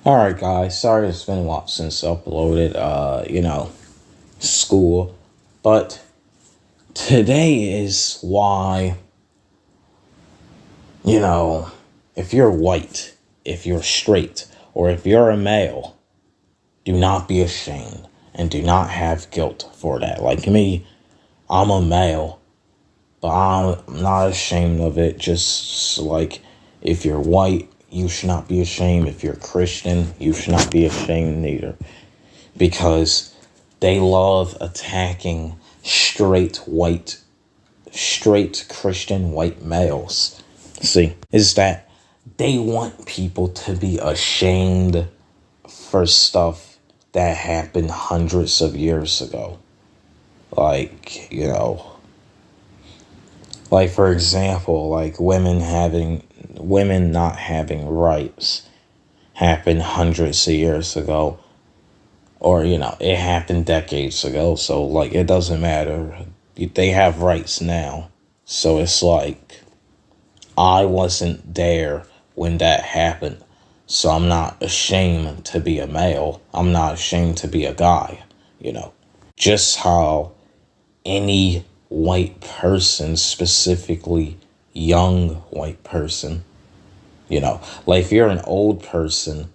Alright guys, sorry it's been a while since I uploaded, school. But today is why, if you're white, if you're straight, or if you're a male, do not be ashamed and do not have guilt for that. Like me, I'm a male, but I'm not ashamed of it. Just like if you're white, you should not be ashamed. If you're Christian, you should not be ashamed neither. Because they love attacking straight Christian white males. See, is that they want people to be ashamed for stuff that happened hundreds of years ago. Like, like for example, like women not having rights happened hundreds of years ago. Or, it happened decades ago. So, like, it doesn't matter. They have rights now. So it's like, I wasn't there when that happened. So I'm not ashamed to be a male. I'm not ashamed to be a guy, Just how any white person, specifically young white person, like if you're an old person,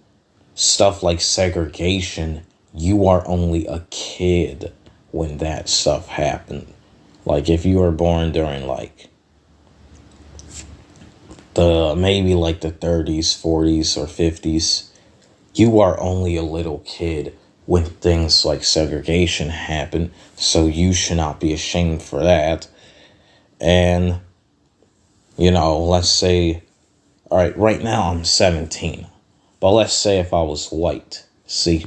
stuff like segregation, you are only a kid when that stuff happened. Like if you were born during like maybe like the 30s, 40s, or 50s, you are only a little kid when things like segregation happen. So you should not be ashamed for that. And, let's say, all right, right now I'm 17. But let's say if I was white, see,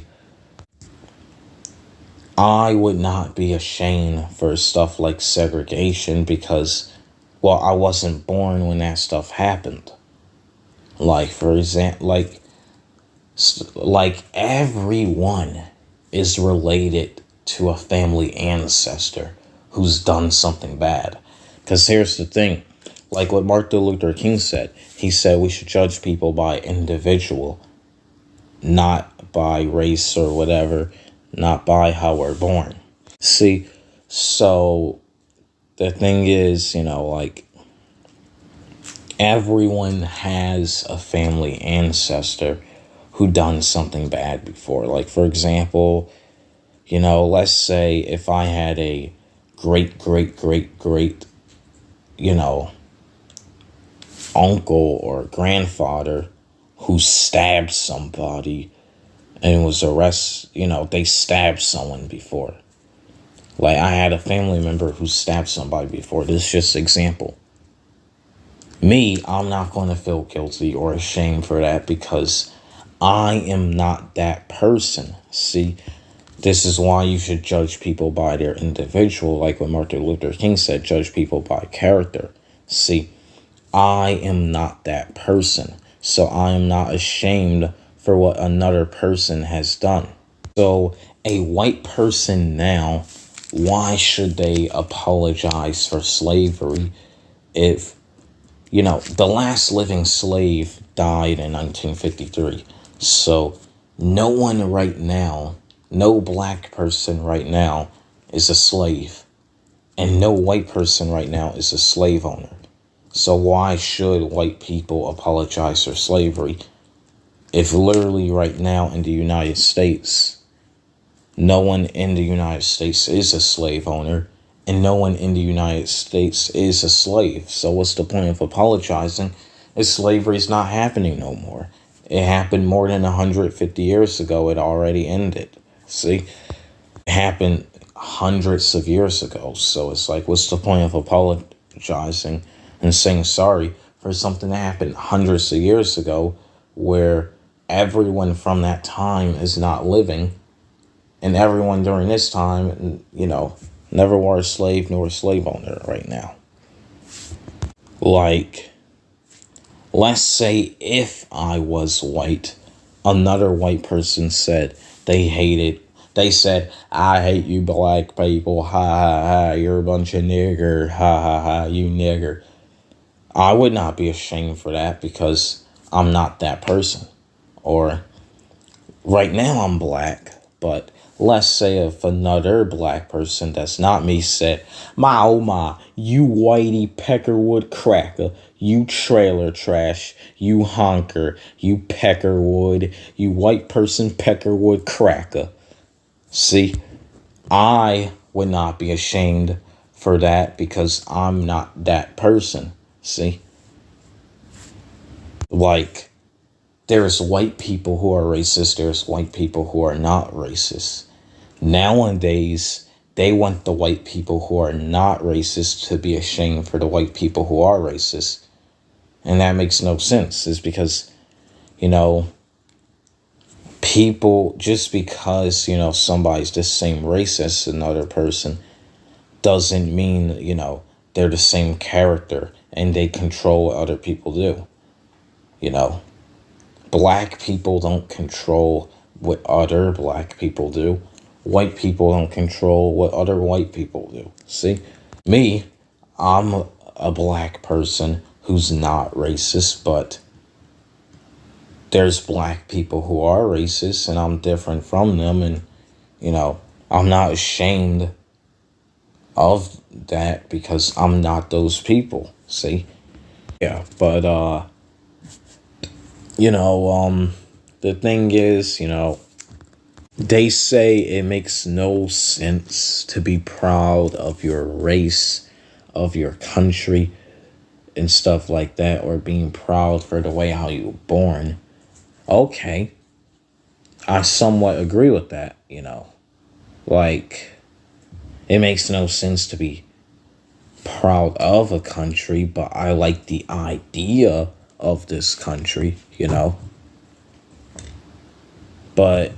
I would not be ashamed for stuff like segregation because, well, I wasn't born when that stuff happened. Like, for example, like everyone is related to a family ancestor who's done something bad. Because here's the thing, like what Martin Luther King said, he said we should judge people by individual, not by race or whatever, not by how we're born. See, so the thing is, like everyone has a family ancestor who done something bad before. Like, for example, let's say if I had a great, uncle or grandfather who stabbed somebody and was arrested, they stabbed someone before. Like, I had a family member who stabbed somebody before. This is just example. Me, I'm not going to feel guilty or ashamed for that because I am not that person. See, this is why you should judge people by their individual. Like what Martin Luther King said, judge people by character. See, I am not that person. So I am not ashamed for what another person has done. So a white person now, why should they apologize for slavery if, the last living slave died in 1953. So no one right now, no black person right now is a slave. And no white person right now is a slave owner. So why should white people apologize for slavery if literally right now in the United States, no one in the United States is a slave owner and no one in the United States is a slave? So what's the point of apologizing if slavery is not happening no more? It happened more than 150 years ago. It already ended. See, it happened hundreds of years ago. So it's like, what's the point of apologizing and saying sorry for something that happened hundreds of years ago where everyone from that time is not living and everyone during this time, never were a slave nor a slave owner right now. Like, let's say if I was white, another white person said they said, I hate you black people, ha ha ha, you're a bunch of nigger, ha ha ha, you nigger. I would not be ashamed for that because I'm not that person. Or right now I'm black, but let's say if another black person that's not me said, my oh my, you whitey peckerwood cracker, you trailer trash, you honker, you peckerwood, you white person peckerwood cracker. See, I would not be ashamed for that because I'm not that person. See, like, there's white people who are racist, there's white people who are not racist. Nowadays, they want the white people who are not racist to be ashamed for the white people who are racist. And that makes no sense. It's because, you know, people, just because, somebody's the same race as another person doesn't mean, they're the same character and they control what other people do. Black people don't control what other black people do. White people don't control what other white people do. See? Me, I'm a black person who's not racist, but there's black people who are racist and I'm different from them, and I'm not ashamed of that because I'm not those people. See? Yeah, but the thing is, they say it makes no sense to be proud of your race, of your country, and stuff like that, or being proud for the way how you were born. Okay, I somewhat agree with that, Like, it makes no sense to be proud of a country, but I like the idea of this country, But,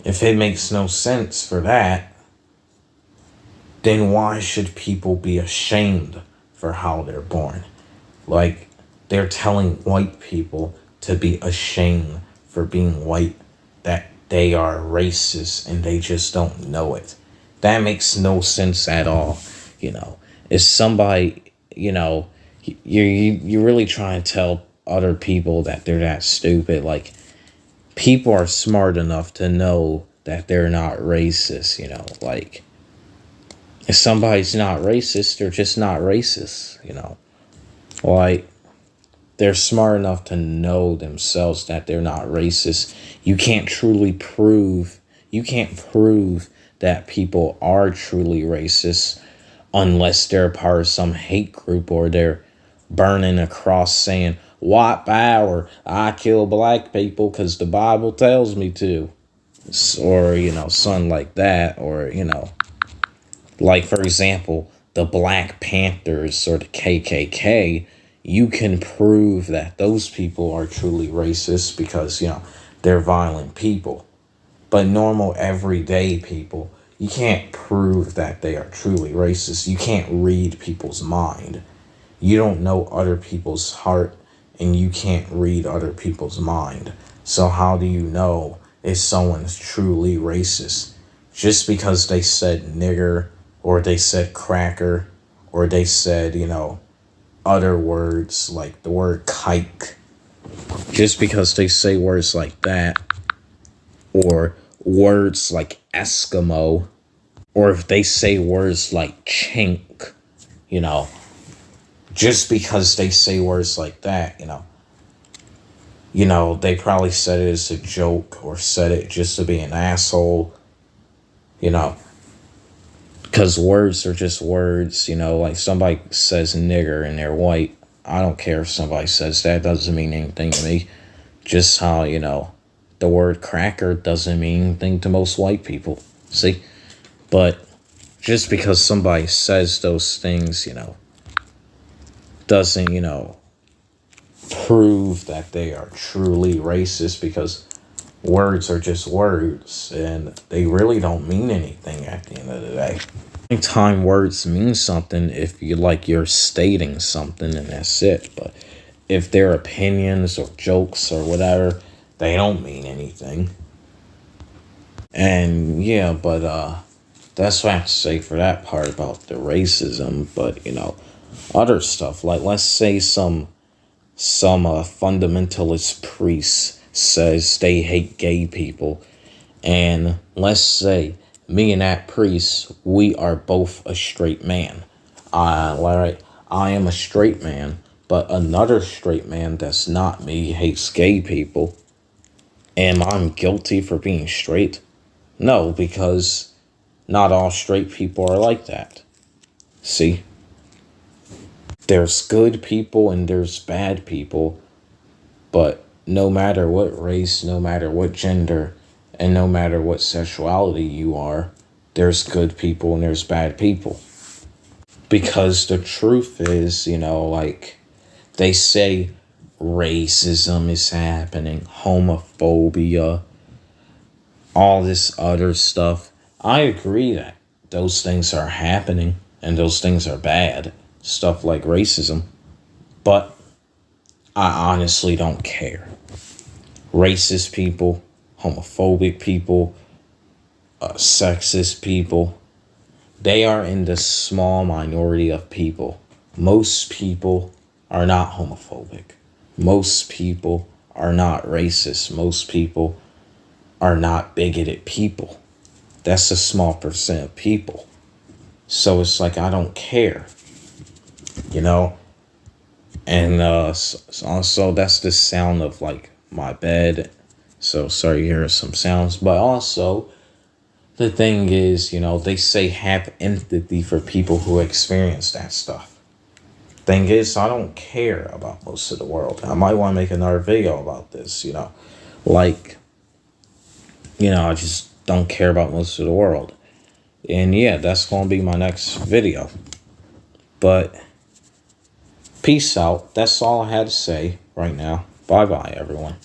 if it makes no sense for that, then why should people be ashamed for how they're born? Like, they're telling white people to be ashamed for being white, that they are racist and they just don't know it. That makes no sense at all. Is somebody, you're really trying to tell other people that they're that stupid. Like, people are smart enough to know that they're not racist, Like, if somebody's not racist, they're just not racist, Like, they're smart enough to know themselves that they're not racist. You can't prove that people are truly racist unless they're part of some hate group or they're burning a cross saying, white power, I kill black people because the Bible tells me to. Or, something like that. Or, like, for example, the Black Panthers or the KKK, you can prove that those people are truly racist because, they're violent people. But normal, everyday people, you can't prove that they are truly racist. You can't read people's mind. You don't know other people's heart, and you can't read other people's mind. So how do you know if someone's truly racist? Just because they said nigger, or they said cracker, or they said, other words like the word kike. Just because they say words like that, or words like Eskimo, or if they say words like chink, just because they say words like that, they probably said it as a joke or said it just to be an asshole, because words are just words, like somebody says nigger and they're white. I don't care if somebody says that. It doesn't mean anything to me. Just how, the word cracker doesn't mean anything to most white people. See? But just because somebody says those things, doesn't, prove that they are truly racist, because words are just words and they really don't mean anything at the end of the day. Anytime words mean something, if you're stating something and that's it. But if they're opinions or jokes or whatever, they don't mean anything. And yeah, but that's what I have to say for that part about the racism. But other stuff, like let's say some fundamentalist priests says they hate gay people. And let's say me and that priest, we are both a straight man. I am a straight man, but another straight man that's not me hates gay people. Am I guilty for being straight? No, because not all straight people are like that. See? There's good people and there's bad people, but no matter what race, no matter what gender, and no matter what sexuality you are, there's good people and there's bad people. Because the truth is, like they say racism is happening, homophobia, all this other stuff. I agree that those things are happening and those things are bad, stuff like racism, but I honestly don't care. Racist people, homophobic people, sexist people, they are in the small minority of people. Most people are not homophobic. Most people are not racist. Most people are not bigoted people. That's a small percent of people. So it's like, I don't care, And also, that's the sound of like my bed. So sorry, you hear some sounds. But also, the thing is, they say have empathy for people who experience that stuff. Thing is, I don't care about most of the world. I might want to make another video about this, Like, I just don't care about most of the world. And yeah, that's going to be my next video. But peace out. That's all I had to say right now. Bye-bye, everyone.